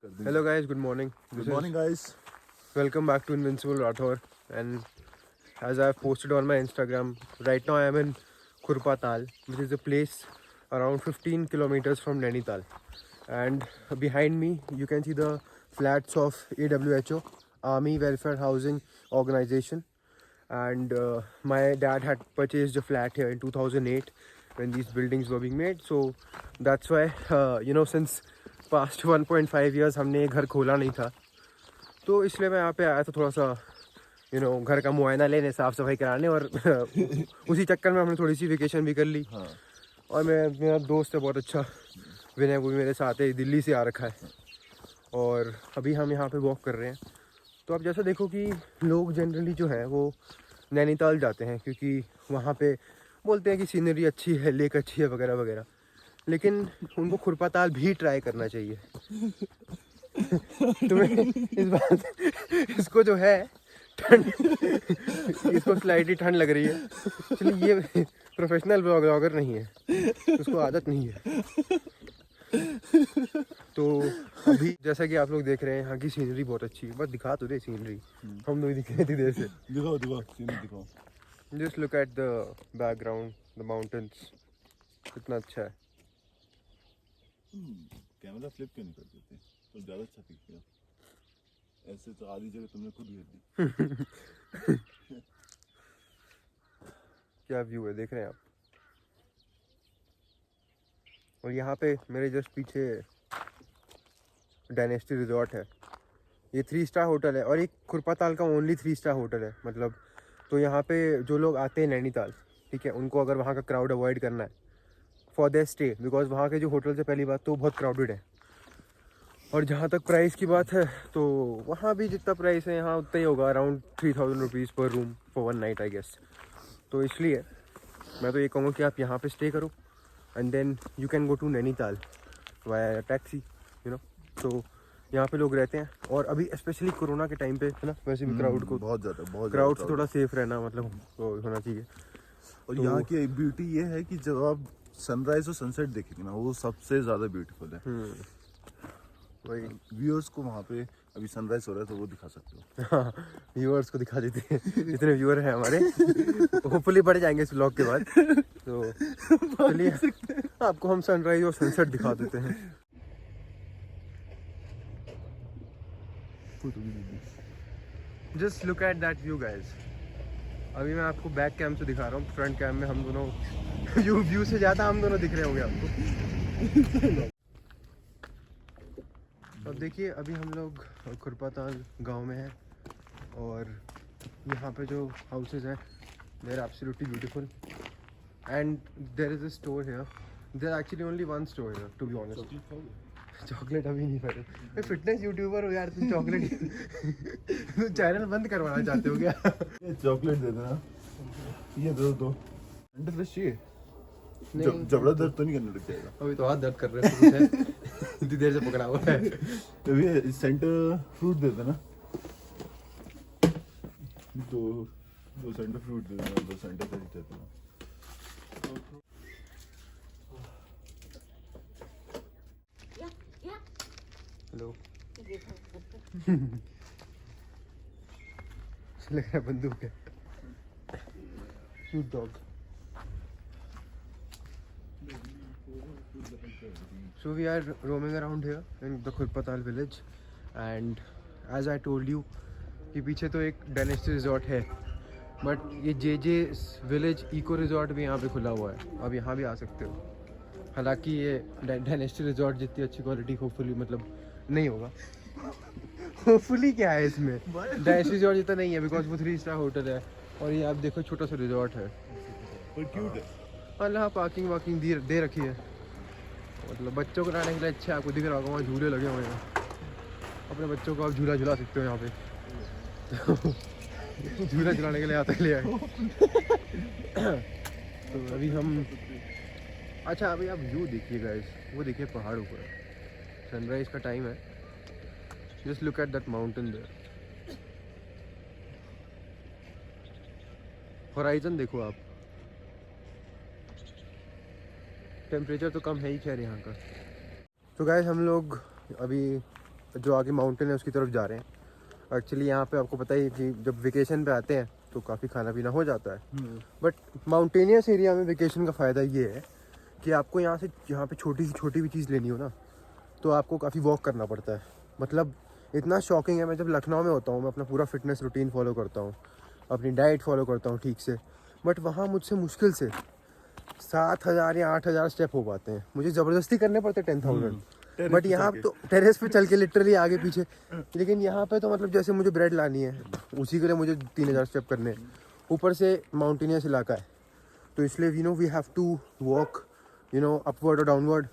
Hello guys, good morning. Good morning, guys. Welcome back to Invincible Rathor. And as I've posted on my Instagram, right now I am in Khurpa which is a place around 15 kilometers from Nainital. And behind me, you can see the flats of AWHO, Army Welfare Housing Organization. And my dad had purchased a flat here in 2008 when these buildings were being made. So that's why, since past 1.5 years हमने ये घर खोला नहीं था, तो इसलिए मैं यहाँ पे आया था थोड़ा सा घर का मुआयना लेने, साफ़ सफाई कराने, और उसी चक्कर में हमने थोड़ी सी वेकेशन भी कर ली। हाँ। और मेरा दोस्त है बहुत अच्छा, विनय, वो भी मेरे साथ है, दिल्ली से आ रखा है, और अभी हम यहाँ पे वॉक कर रहे हैं। तो आप जैसा देखो कि लोग जनरली जो है वो नैनीताल जाते हैं क्योंकि वहाँ पे बोलते हैं कि सीनरी अच्छी है, लेक अच्छी है, वगैरह वगैरह, लेकिन उनको खुरपा ताल भी ट्राई करना चाहिए। तुम्हें इसको जो है ठंड, इसको स्लाइटली ठंड लग रही है। चलिए, ये प्रोफेशनल ब्लॉगर नहीं है, उसको आदत नहीं है। तो अभी जैसा कि आप लोग देख रहे हैं, यहाँ की सीनरी बहुत अच्छी है। बस दिखा तो दे सीनरी, हम लोग दिख रहे थे देर से। दिखाओ सीनरी दिखाओ। Just look at the background, the mountains, कितना अच्छा है। कैमरा फ्लिप क्यों नहीं कर देते तो ज़्यादा अच्छा दिखता है। ऐसे तो आधी जगह तुमने खुद घेर दी। क्या व्यू है, देख रहे हैं आप। और यहाँ पे मेरे जस्ट पीछे डायनेस्टी रिजॉर्ट है। ये 3 स्टार होटल है और एक खुरपा ताल का ओनली 3 स्टार होटल है, मतलब। तो यहाँ पे जो लोग आते हैं नैनीताल, ठीक है, उनको अगर वहाँ का क्राउड अवॉइड करना है फॉर देयर स्टे, बिकॉज वहाँ के जो होटल से पहली बात तो बहुत क्राउडेड है। और जहाँ तक प्राइस की बात है, तो वहाँ भी जितना प्राइस है यहाँ उतना ही होगा, around 3000 rupees per room for 1 night, I guess. तो इसलिए मैं तो ये कहूँगा कि आप यहाँ पे स्टे करो and then you can go to Nainital via taxi, तो यहाँ पे लोग रहते हैं। और अभी स्पेशली कोरोना के टाइम पे, है ना, वैसे भी क्राउड को बहुत ज़्यादा क्राउड से थोड़ा सेफ रहना, मतलब वो होना चाहिए। और तो यहाँ की ब्यूटी ये है कि जब आप सनराइज और सनसेट देखेंगे ना, वो सबसे ज़्यादा ब्यूटीफुल है। वही व्यूअर्स को वहाँ पे अभी सनराइज हो रहा है तो वो दिखा सकते हो। हाँ, व्यूअर्स को दिखा देते हैं, जितने व्यूअर हैं हमारे, होपफुली बढ़ जाएंगे इस व्लॉग के बाद। तो चलिए आपको हम सनराइज और सनसेट दिखा देते हैं। Just look at that view guys. अभी मैं आपको बैक कैम से दिखा रहा हूँ, फ्रंट कैम में हम दोनों व्यू से ज़्यादा हम दोनों दिख रहे होंगे आपको। अब देखिए, अभी हम लोग खुरपा ताल गाँव में हैं और यहाँ पे जो हाउसेज हैं they are absolutely beautiful and there is a store here. There actually only one store here, to be honest. Chocolate अभी नहीं पड़े। मैं फिटनेस यूट्यूबर हूँ यार, तुम चॉकलेट तुम चैनल बंद करवाना चाहते हो क्या? ये चॉकलेट दे देना, ये दो अंडर फ्रेश चाहिए। जबड़ा दर्द तो नहीं करने लग जाएगा? अभी तो हाथ दर्द कर रहे हैं, इतनी देर से पकड़ा हुआ है। तो ये सेंटर फ्रूट दे देना, दो सेंटर फ्रूट दे देना, 2 सेंटर फ्रूट दे देना। हेलो। लग रहा है बंदूक है। Cute dog. So we are roaming around here in the Khurpa Tal village and as I told you कि पीछे तो एक डायनेस्टी रिजॉर्ट है, बट ये जे विलेज इको रिजॉर्ट भी यहाँ पे खुला हुआ है, आप यहाँ भी आ सकते हो। हालांकि ये डायनेस्टी रिजॉर्ट जितनी अच्छी क्वालिटी होपफुली मतलब नहीं होगा। होपफुली क्या है इसमें, डायनेस्टी रिजॉर्ट जितना नहीं है, बिकॉज वो 3 स्टार होटल है और ये आप देखो छोटा सा रिजॉर्ट है। पर क्यूट है। अल्लाह, पार्किंग वाकिंग दे रखी है, मतलब बच्चों को लाने के लिए अच्छा है। आपको दिख रहा होगा वहाँ झूले लगे हुए हैं, अपने बच्चों को आप झूला झुला सकते हो यहाँ पे। तो झूला झुलाने के लिए आता ले आए। तो अभी हम, अच्छा अभी आप व्यू देखिए गाइस, वो देखिए पहाड़ ऊपर, सनराइज का टाइम है। Just look at that mountain there, horizon देखो आप। टेम्परेचर तो कम है ही खैर यहाँ का। तो गाइस हम लोग अभी जो आगे माउंटेन है उसकी तरफ जा रहे हैं। एक्चुअली यहाँ पे आपको पता ही है कि जब वेकेशन पे आते हैं तो काफ़ी खाना पीना हो जाता है, बट माउंटेनियस एरिया में वेकेशन का फ़ायदा ये है कि आपको यहाँ पे छोटी सी छोटी भी चीज़ लेनी हो ना तो आपको काफ़ी वॉक करना पड़ता है। मतलब इतना शॉकिंग है, मैं जब लखनऊ में होता हूँ मैं अपना पूरा फिटनेस रूटीन फॉलो करता हूँ, अपनी डाइट फॉलो करता हूँ ठीक से, बट वहाँ मुझसे मुश्किल से 7,000 या 8,000 स्टेप हो पाते हैं। मुझे ज़बरदस्ती करने पड़ते 10,000, बट यहाँ तो टेरेस पे चल के लिटरली आगे पीछे। लेकिन यहाँ पे तो मतलब जैसे मुझे ब्रेड लानी है उसी के लिए मुझे 3,000 स्टेप करने हैं। ऊपर से माउंटेनियस इलाका है तो इसलिए we have to walk upward और डाउनवर्ड।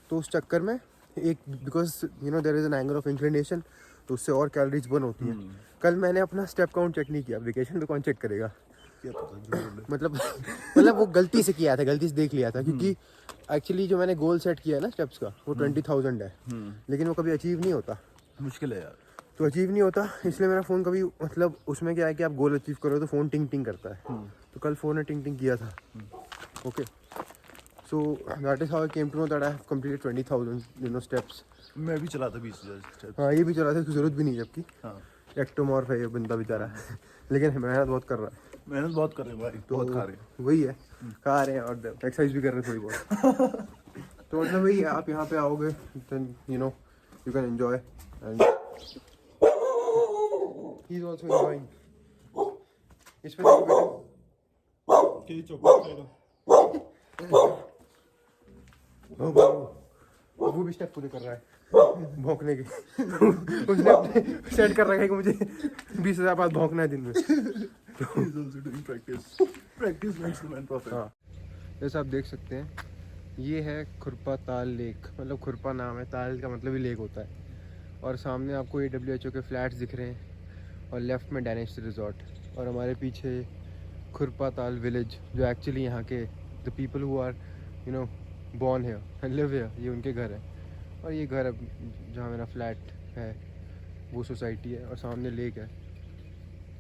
तो उस चक्कर में एक because there is an angle of inclination तो उससे और कैलोरीज बर्न होती है। कल मैंने अपना स्टेप काउंट चेक नहीं किया, वेकेशन पे कौन चेक करेगा। मतलब वो गलती से किया था, गलती से देख लिया था, क्योंकि एक्चुअली जो मैंने गोल सेट किया है ना स्टेप्स का वो 20,000 है, लेकिन वो कभी अचीव नहीं होता। मुश्किल है यार, तो अचीव नहीं होता, इसलिए मेरा फ़ोन कभी मतलब उसमें क्या है कि आप गोल अचीव करो तो फ़ोन टिंग टिंग करता है। तो कल फ़ोन ने टिंग टिंग किया था। Okay, so that is how I came to know that I have completed 20,000 steps. मैं भी चला था 20,000 स्टेप्स। हाँ, ये भी चला था, इसकी ज़रूरत भी नहीं है जबकि हाँ, एक्टोमॉर्फ है ये बंदा बेचारा, लेकिन मेहनत बहुत कर रहा है। मेहनत बहुत कर रहे हैं भाई, तो बहुत खा रहे हैं। वही है, खा रहे हैं और एक्सरसाइज भी कर रहे हैं थोड़ी बहुत। तो मतलब वही है, आप यहाँ पे आओगे then you can enjoy and he is also enjoying. इस पे देखो बेटा, के चॉकलेट खाएगा। वो भी स्टेप पूरे कर रहा है भौंकने के। उसने अपने सेट कर रखा है कि मुझे 20,000 बाद भौंकना है दिन में। He's also doing practice. Practice makes the man perfect. हाँ, जैसा आप देख सकते हैं ये है खुरपा ताल लेक, मतलब खुरपा नाम है, ताल का मतलब ही लेक होता है। और सामने आपको AWHO के फ्लैट्स दिख रहे हैं और लेफ्ट में डैनिश रिजॉर्ट और हमारे पीछे खुरपा ताल विलेज, जो एक्चुअली यहाँ के the people who are born here and live here, ये उनके घर है। और ये घर अब जहाँ मेरा फ्लैट है वो सोसाइटी है और सामने लेक है।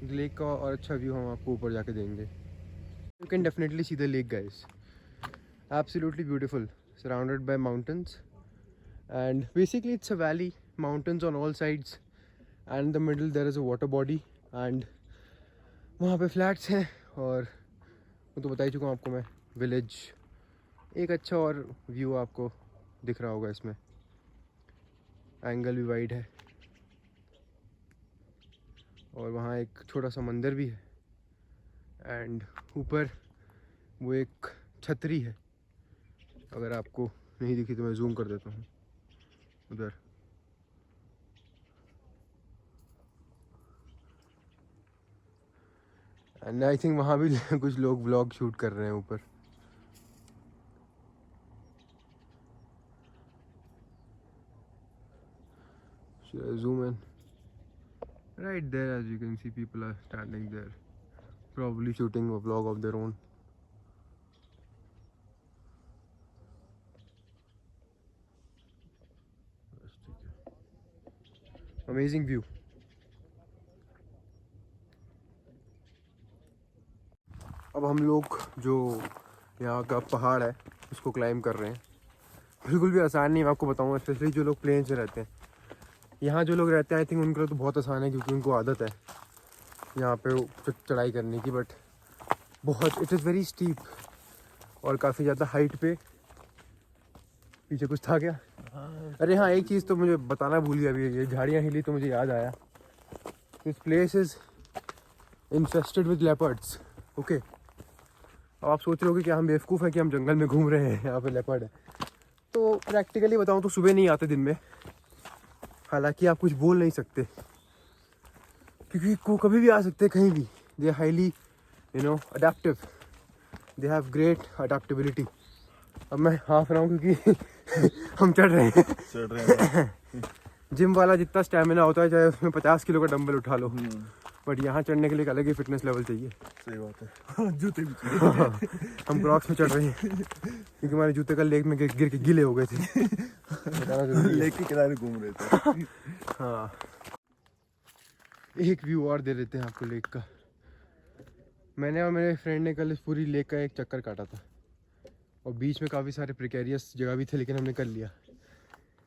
लेक का और अच्छा व्यू हम आपको ऊपर जाके देंगे। You can definitely see the lake guys, absolutely beautiful, surrounded by mountains, and basically it's a valley, mountains on all sides, and in the middle there is a water body, and वहाँ पे flats हैं और वो तो बता ही चुका हूँ आपको मैं। विलेज एक अच्छा और व्यू आपको दिख रहा होगा, इसमें एंगल भी वाइड है और वहाँ एक छोटा सा मंदिर भी है एंड ऊपर वो एक छतरी है। अगर आपको नहीं दिखी तो मैं जूम कर देता हूँ उधर। एंड आई थिंक वहाँ भी कुछ लोग व्लॉग शूट कर रहे हैं ऊपर। Should I zoom in? Right there, as you can see, people are standing there, probably shooting a vlog of their own. Amazing view. अब हम लोग जो यहाँ का पहाड़ है उसको क्लाइम कर रहे हैं। बिल्कुल भी आसान नहीं, मैं आपको बताऊँगा, स्पेशली जो लोग प्लेन से रहते हैं। यहाँ जो लोग रहते हैं आई थिंक उनके लिए तो बहुत आसान है क्योंकि उनको आदत है यहाँ पे चढ़ाई करने की, बट बहुत इट इज़ वेरी स्टीप और काफ़ी ज़्यादा हाइट पे। पीछे कुछ था क्या? अरे हाँ, एक चीज़ तो मुझे बताना भूल गया अभी, ये झाड़ियाँ हिली तो मुझे याद आया, this place is infested with leopards. Okay, अब आप सोच रहे हो कि क्या हम बेवकूफ़ हैं कि हम जंगल में घूम रहे हैं, यहाँ पे लेपर्ड है। तो प्रैक्टिकली बताऊँ तो सुबह नहीं आते, दिन में। हालांकि आप कुछ बोल नहीं सकते क्योंकि को कभी भी आ सकते कहीं भी। They are highly adaptive, they have great adaptability. अब मैं हाफ रहा हूँ क्योंकि हम चढ़ रहे हैं। जिम वाला जितना स्टैमिना होता है चाहे उसमें 50 किलो का डंबल उठा लो, बट यहाँ चढ़ने के लिए एक अलग ही फिटनेस लेवल चाहिए। सही बात है, जूते भी चाहिए। हम क्रॉक्स में चढ़ रहे हैं क्योंकि हमारे जूते कल लेक में गिर के गीले हो गए थे। लेक के किनारे घूम रहे थे। हाँ, एक व्यू और दे देते हैं आपको लेक का। मैंने और मेरे फ्रेंड ने कल इस पूरी लेक का एक चक्कर काटा था और बीच में काफ़ी सारे प्रिकेरियस जगह भी थे, लेकिन हमने कर लिया।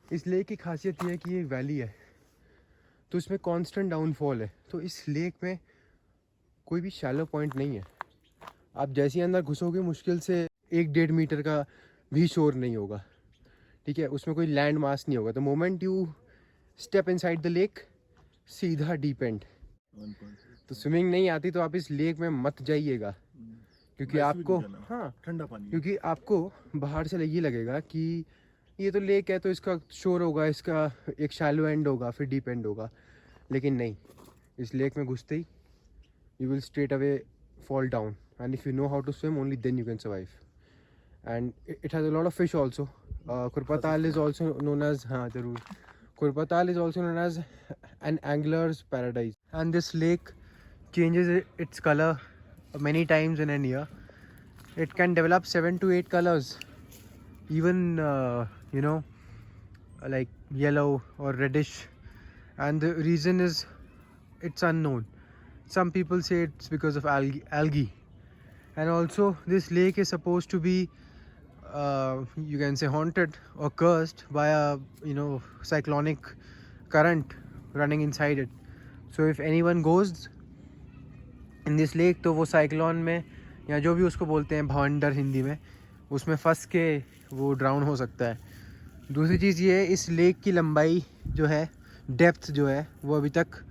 इस लेक की खासियत ये है कि ये वैली है तो इसमें कांस्टेंट डाउनफॉल है। तो इस लेक में कोई भी शैलो पॉइंट नहीं है। आप जैसे ही अंदर घुसोगे मुश्किल से 1-1.5 मीटर का भी शोर नहीं होगा, ठीक है। उसमें कोई लैंड मास नहीं होगा। The moment you step inside the lake, सीधा डीप एंड। तो स्विमिंग नहीं आती तो आप इस लेक में मत जाइएगा, क्योंकि आपको हाँ ठंडा पानी, क्योंकि आपको बाहर से ये लगेगा कि ये तो लेक है तो इसका शोर होगा, इसका एक शैलो एंड होगा फिर डीप एंड होगा, लेकिन नहीं। इस लेक में घुसते ही you will straight away fall down, and if you know how to swim only then you can survive. And it has a lot of fish also. Kurpatal is also known as Kurpatal is also known as an angler's paradise, and this lake changes its color many times in a year. It can develop 7 to 8 colors, even like yellow or reddish, and the reason is it's unknown. Some people say it's because of algae, and also this lake is supposed to be you can say haunted or cursed by a cyclonic current running inside it. So if anyone goes in this lake तो वो cyclone में या जो भी उसको बोलते हैं भवंडर हिंदी में, उसमें फंस के वो ड्राउन हो सकता है। दूसरी चीज़ ये है, इस लेक की लंबाई जो है, डेप्थ जो है, वो अभी तक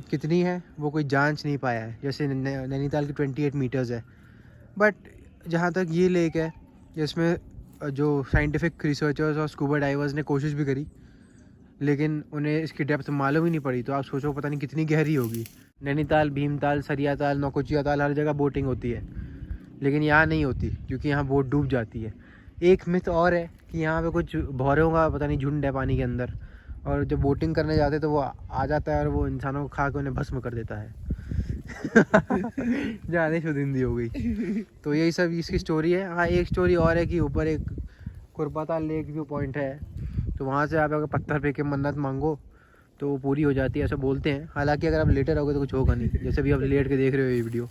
कितनी है वो कोई जांच नहीं पाया है। जैसे नैनीताल की 28 मीटर्स है, बट जहाँ तक ये लेक है इसमें जो साइंटिफिक रिसर्चर्स और स्कूबा डाइवर्स ने कोशिश भी करी, लेकिन उन्हें इसकी डेप्थ मालूम ही नहीं पड़ी। तो आप सोचो पता नहीं कितनी गहरी होगी। नैनीताल, भीमताल, सरियाताल, नौकुचिया ताल, हर जगह बोटिंग होती है, लेकिन यहाँ नहीं होती क्योंकि यहाँ बोट डूब जाती है। एक मिथ और है कि यहाँ पे कुछ भौरों का पता नहीं झुंड है पानी के अंदर, और जब बोटिंग करने जाते तो वो आ जाता है और वो इंसानों को खा के उन्हें भस्म कर देता है। जाने शुद्ध हिंदी हो गई। तो यही सब इसकी स्टोरी है। हाँ, एक स्टोरी और है कि ऊपर एक कुरपाताल लेक व्यू पॉइंट है, तो वहाँ से आप अगर पत्थर फेंक के मन्नत मांगो तो वो पूरी हो जाती है, ऐसा बोलते हैं। हालांकि अगर आप लेटे रहोगे तो कुछ होगा नहीं, जैसे भी आप लेट के देख रहे हो ये वीडियो।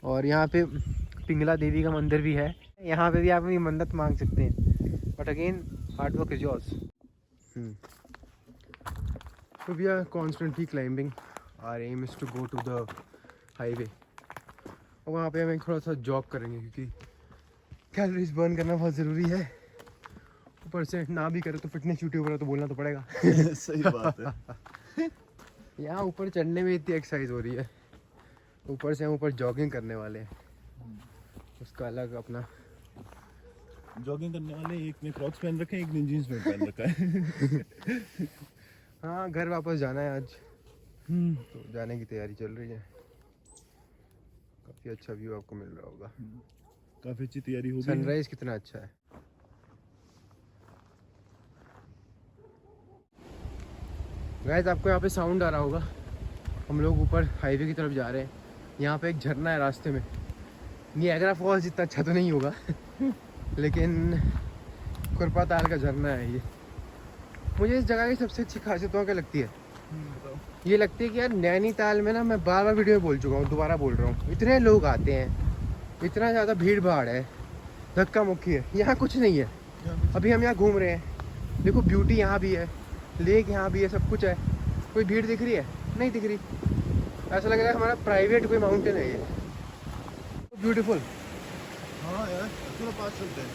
और यहाँ पे पिंगला देवी का मंदिर भी है, यहाँ पे भी आप अपनी मन्नत मांग सकते हैं, but again hard work is yours. So we are constantly climbing. Our aim is to go to the highway. और वहाँ पे हम थोड़ा सा जॉग करेंगे क्योंकि कैलोरीज बर्न करना बहुत ज़रूरी है। ऊपर से ना भी करे तो फिटनेस यूट्यूबर है तो बोलना तो पड़ेगा। सही बात है। यहाँ ऊपर चढ़ने में इतनी एक्सरसाइज हो रही है, ऊपर से हम ऊपर जॉगिंग करने वाले हैं, उसका अलग अपना। जॉगिंग करने वाले एक ने क्रॉक्स पहन रखे हैं, एक ने जीन्स में पहन रखा है। हाँ, घर वापस जाना है आज, तो जाने की तैयारी चल रही है। काफ़ी अच्छा व्यू आपको मिल रहा होगा, काफ़ी अच्छी तैयारी हो गई। सनराइज कितना अच्छा है। गाइस, आपको यहाँ पे साउंड आ रहा होगा, हम लोग ऊपर हाईवे की तरफ जा रहे हैं। यहाँ पे एक झरना है रास्ते में। नियाग्रा फॉल्स जितना अच्छा तो नहीं होगा लेकिन कुरपाताल का झरना है ये। मुझे इस जगह की सबसे अच्छी खासियत क्या लगती है, ये लगती है कि यार नैनीताल में ना, मैं बार बार वीडियो में बोल चुका हूँ, दोबारा बोल रहा हूँ, इतने लोग आते हैं, इतना ज़्यादा भीड़ भाड़ है, धक्का मुक्की है। यहाँ कुछ नहीं है। अभी हम यहाँ घूम रहे हैं, देखो ब्यूटी यहाँ भी है, लेक यहाँ भी है, सब कुछ है। कोई भीड़ दिख रही है? नहीं दिख रही। ऐसा लग रहा है हमारा प्राइवेट कोई माउंटेन है ये, ब्यूटीफुल। हाँ यार, थोड़ा पास चलते हैं,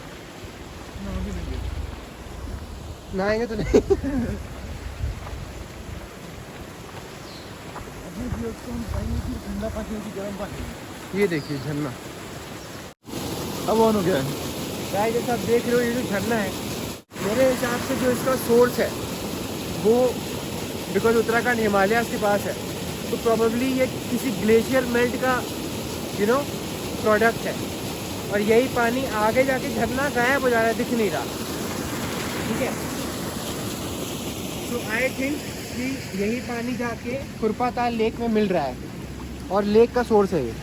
नहाएंगे तो नहीं। ठंडा पानी की गर्म पानी। ये देखिए झरना अब ऑन हो गया है। गाइस, जैसा आप देख रहे हो ये जो झरना है, मेरे हिसाब से जो इसका सोर्स है वो बिकॉज उत्तराखंड हिमालय के पास है, तो प्रोबेबली ये किसी ग्लेशियर मेल्ट का प्रोडक्ट है, और यही पानी आगे जाके झरना गायब हो जा रहा है, दिख नहीं रहा। ठीक है, तो आई थिंक कि यही पानी जाके कुरपाताल लेक में मिल रहा है और लेक का सोर्स है ये।